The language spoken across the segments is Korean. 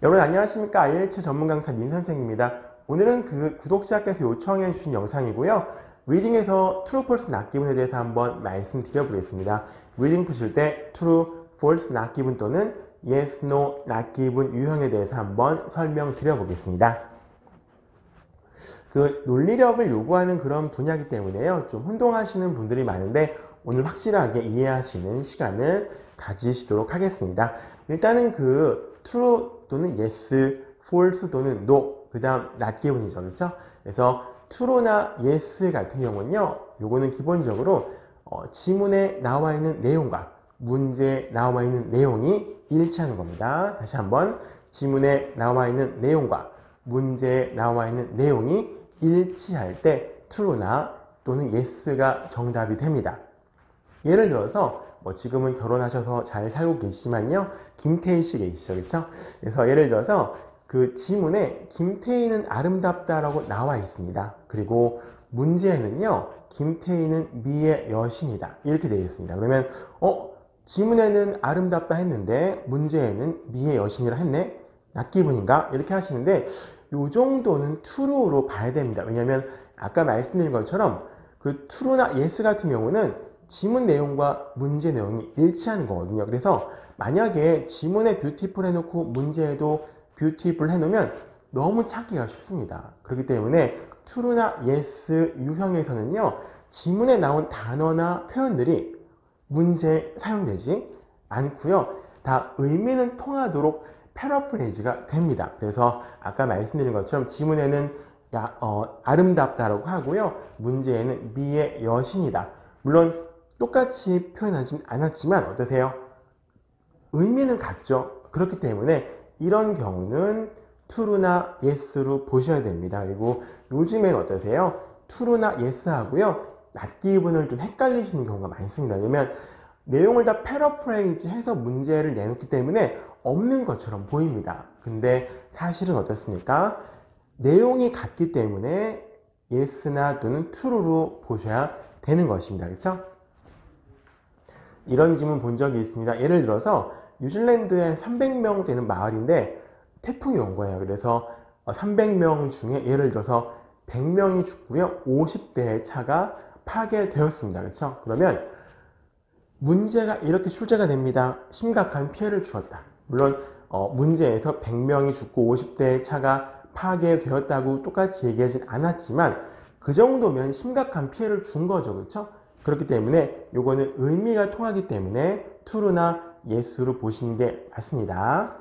여러분 안녕하십니까? IELTS 전문 강사 민선생입니다. 오늘은 구독자께서 요청해 주신 영상이고요. 리딩에서 True, False, Not Given에 대해서 한번 말씀드려 보겠습니다. 리딩 푸실 때 True, False, Not Given 또는 Yes, No, Not Given 유형에 대해서 한번 설명드려 보겠습니다. 논리력을 요구하는 그런 분야이기 때문에요. 좀 혼동하시는 분들이 많은데 오늘 확실하게 이해하시는 시간을 가지시도록 하겠습니다. 일단은 true 또는 yes, false 또는 no, 그 다음 not given이죠. 그렇죠? 그래서 true나 yes 같은 경우는요, 요거는 기본적으로 지문에 나와 있는 내용과 문제에 나와 있는 내용이 일치하는 겁니다. 다시 한번, 지문에 나와 있는 내용과 문제에 나와 있는 내용이 일치할 때 true나 또는 yes가 정답이 됩니다. 예를 들어서 지금은 결혼하셔서 잘 살고 계시지만요, 김태희 씨 계시죠, 그렇죠? 그래서 예를 들어서 지문에 김태희는 아름답다라고 나와 있습니다. 그리고 문제에는요, 김태희는 미의 여신이다 이렇게 되어 있습니다. 그러면 지문에는 아름답다 했는데 문제에는 미의 여신이라 했네, not given인가 이렇게 하시는데, 요 정도는 true로 봐야 됩니다. 왜냐하면 아까 말씀드린 것처럼 true나 yes 같은 경우는 지문 내용과 문제 내용이 일치하는 거거든요. 그래서 만약에 지문에 beautiful 해놓고 문제에도 beautiful 해놓으면 너무 찾기가 쉽습니다. 그렇기 때문에 true나 yes 유형에서는요, 지문에 나온 단어나 표현들이 문제에 사용되지 않고요, 다 의미는 통하도록 패러프레이즈가 됩니다. 그래서 아까 말씀드린 것처럼 지문에는 아름답다라고 하고요, 문제에는 미의 여신이다. 물론 똑같이 표현하진 않았지만 어떠세요? 의미는 같죠. 그렇기 때문에 이런 경우는 true나 yes로 보셔야 됩니다. 그리고 요즘엔 어떠세요? true나 yes 하고요, not given을 좀 헷갈리시는 경우가 많습니다. 왜냐면 내용을 다 패러프레이즈 해서 문제를 내놓기 때문에 없는 것처럼 보입니다. 근데 사실은 어떻습니까? 내용이 같기 때문에 yes나 또는 true로 보셔야 되는 것입니다. 그렇죠? 이런 질문 본 적이 있습니다. 예를 들어서 뉴질랜드에 300명 되는 마을인데 태풍이 온 거예요. 그래서 300명 중에 예를 들어서 100명이 죽고요, 50대의 차가 파괴되었습니다. 그렇죠? 그러면 문제가 이렇게 출제가 됩니다. 심각한 피해를 주었다. 물론 문제에서 100명이 죽고 50대의 차가 파괴되었다고 똑같이 얘기하진 않았지만 그 정도면 심각한 피해를 준 거죠. 그렇죠? 그렇기 때문에 요거는 의미가 통하기 때문에 true나 yes로 보시는 게 맞습니다.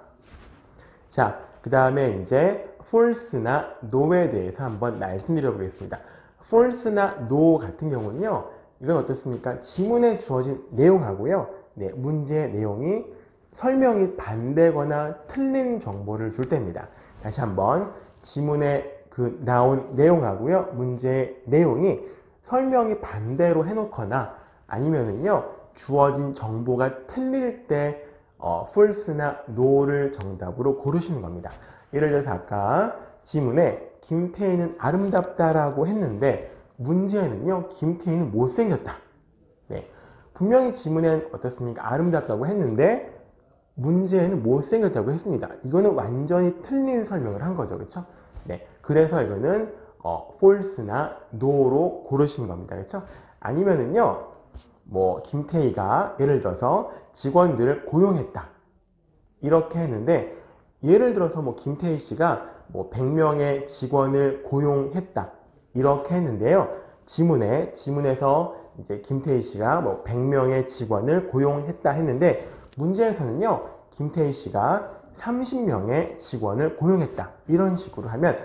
자, 그 다음에 이제 false나 no에 대해서 한번 말씀드려 보겠습니다. false나 no 같은 경우는요, 이건 어떻습니까? 지문에 주어진 내용하고요, 문제의 내용이 설명이 반대거나 틀린 정보를 줄 때입니다. 다시 한번, 지문에 나온 내용하고요, 문제의 내용이 설명이 반대로 해놓거나 아니면은요, 주어진 정보가 틀릴 때 false나 no를 정답으로 고르시는 겁니다. 예를 들어서 아까 지문에 김태희는 아름답다라고 했는데 문제에는요, 김태희는 못생겼다. 분명히 지문에는 어떻습니까? 아름답다고 했는데 문제에는 못생겼다고 했습니다. 이거는 완전히 틀린 설명을 한 거죠. 그렇죠? 그래서 이거는 false나 no로 고르시는 겁니다. 그렇죠? 아니면은요, 김태희가 예를 들어서 직원들을 고용했다 이렇게 했는데, 예를 들어서 김태희 씨가 100명의 직원을 고용했다 이렇게 했는데요, 지문에서 이제 김태희 씨가 100명의 직원을 고용했다 했는데 문제에서는요, 김태희 씨가 30명의 직원을 고용했다 이런 식으로 하면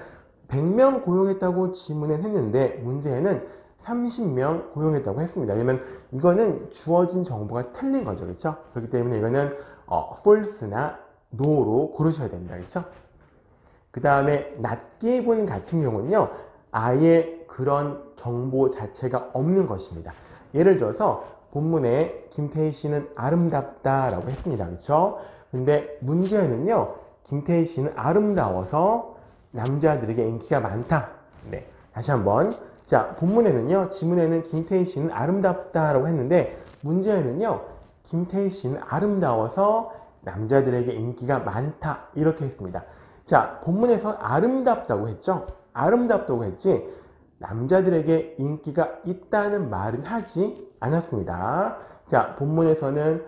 100명 고용했다고 지문엔 했는데 문제에는 30명 고용했다고 했습니다. 왜냐면 이거는 주어진 정보가 틀린 거죠. 그렇죠? 그렇기 때문에 이거는 false나 no로 고르셔야 됩니다. 그렇죠? 그 다음에 not given 같은 경우는요, 아예 그런 정보 자체가 없는 것입니다. 예를 들어서 본문에 김태희 씨는 아름답다라고 했습니다. 그렇죠? 근데 문제에는요, 김태희 씨는 아름다워서 남자들에게 인기가 많다. 다시 한번, 자, 본문에는요, 지문에는 김태희 씨는 아름답다라고 했는데 문제에는요, 김태희 씨는 아름다워서 남자들에게 인기가 많다 이렇게 했습니다. 자, 본문에서 아름답다고 했죠. 아름답다고 했지 남자들에게 인기가 있다는 말은 하지 않았습니다. 자, 본문에서는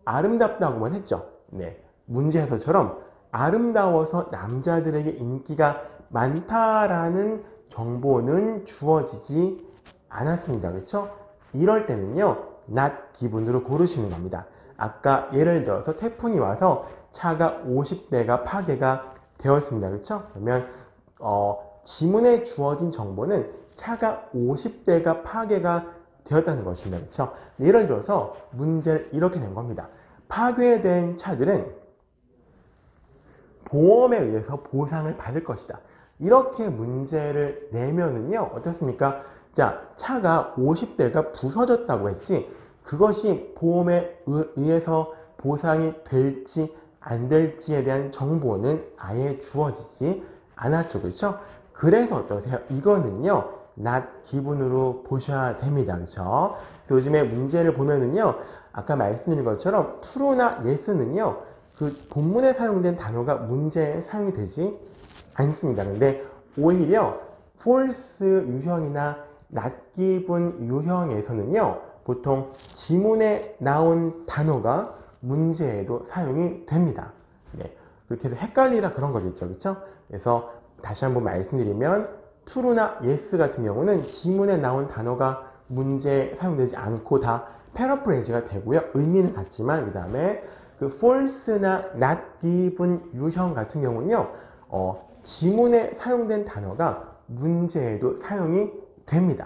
아름답다고만 했죠. 네, 문제 해설처럼 아름다워서 남자들에게 인기가 많다라는 정보는 주어지지 않았습니다. 그렇죠? 이럴 때는요, not 기분으로 고르시는 겁니다. 아까 예를 들어서 태풍이 와서 차가 50대가 파괴가 되었습니다. 그렇죠? 그러면 지문에 주어진 정보는 차가 50대가 파괴가 되었다는 것입니다. 그렇죠? 예를 들어서 문제를 이렇게 낸 겁니다. 파괴된 차들은 보험에 의해서 보상을 받을 것이다. 이렇게 문제를 내면은요, 어떻습니까? 자, 차가 50대가 부서졌다고 했지, 그것이 보험에 의해서 보상이 될지 안 될지에 대한 정보는 아예 주어지지 않았죠. 그렇죠? 그래서 어떠세요? 이거는요, not 기분으로 보셔야 됩니다. 그렇죠? 그래서 요즘에 문제를 보면은요, 아까 말씀드린 것처럼 true나 yes는요, 그 본문에 사용된 단어가 문제에 사용이 되지 않습니다. 근데 오히려 false 유형이나 not given 유형에서는요, 보통 지문에 나온 단어가 문제에도 사용이 됩니다. 네, 그렇게 해서 헷갈리라 그런 거겠죠. 그렇죠? 그래서 다시 한번 말씀드리면 true나 yes 같은 경우는 지문에 나온 단어가 문제에 사용되지 않고 다 패러프레이즈가 되고요. 의미는 같지만 그 다음에 그 false나 not given 유형 같은 경우는요, 지문에 사용된 단어가 문제에도 사용이 됩니다.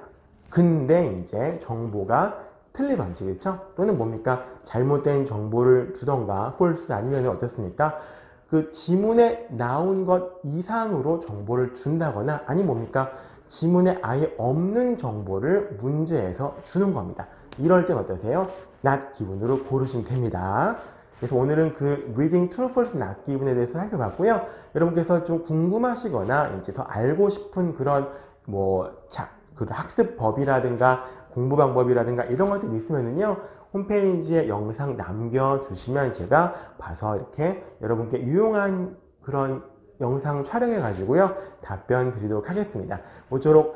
근데 이제 정보가 틀리던지, 그렇죠? 또는 뭡니까? 잘못된 정보를 주던가, false 아니면 어떻습니까? 그 지문에 나온 것 이상으로 정보를 준다거나, 아니 뭡니까? 지문에 아예 없는 정보를 문제에서 주는 겁니다. 이럴 땐 어떠세요? not given으로 고르시면 됩니다. 그래서 오늘은 그 reading true, false, not given에 대해서 살펴봤고요. 여러분께서 좀 궁금하시거나 이제 더 알고 싶은 그런 그 학습법이라든가 공부 방법이라든가 이런 것들이 있으면은요, 홈페이지에 영상 남겨주시면 제가 봐서 이렇게 여러분께 유용한 그런 영상 촬영해 가지고요, 답변 드리도록 하겠습니다. 모쪼록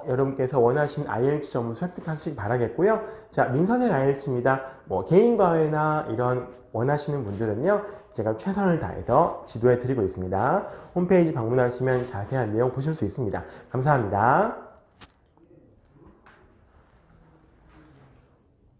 여러분께서 원하신 IELTS 점수 획득하시기 바라겠고요. 자, 민선생 IELTS입니다. 개인 과외나 이런 원하시는 분들은요, 제가 최선을 다해서 지도해 드리고 있습니다. 홈페이지 방문하시면 자세한 내용 보실 수 있습니다. 감사합니다.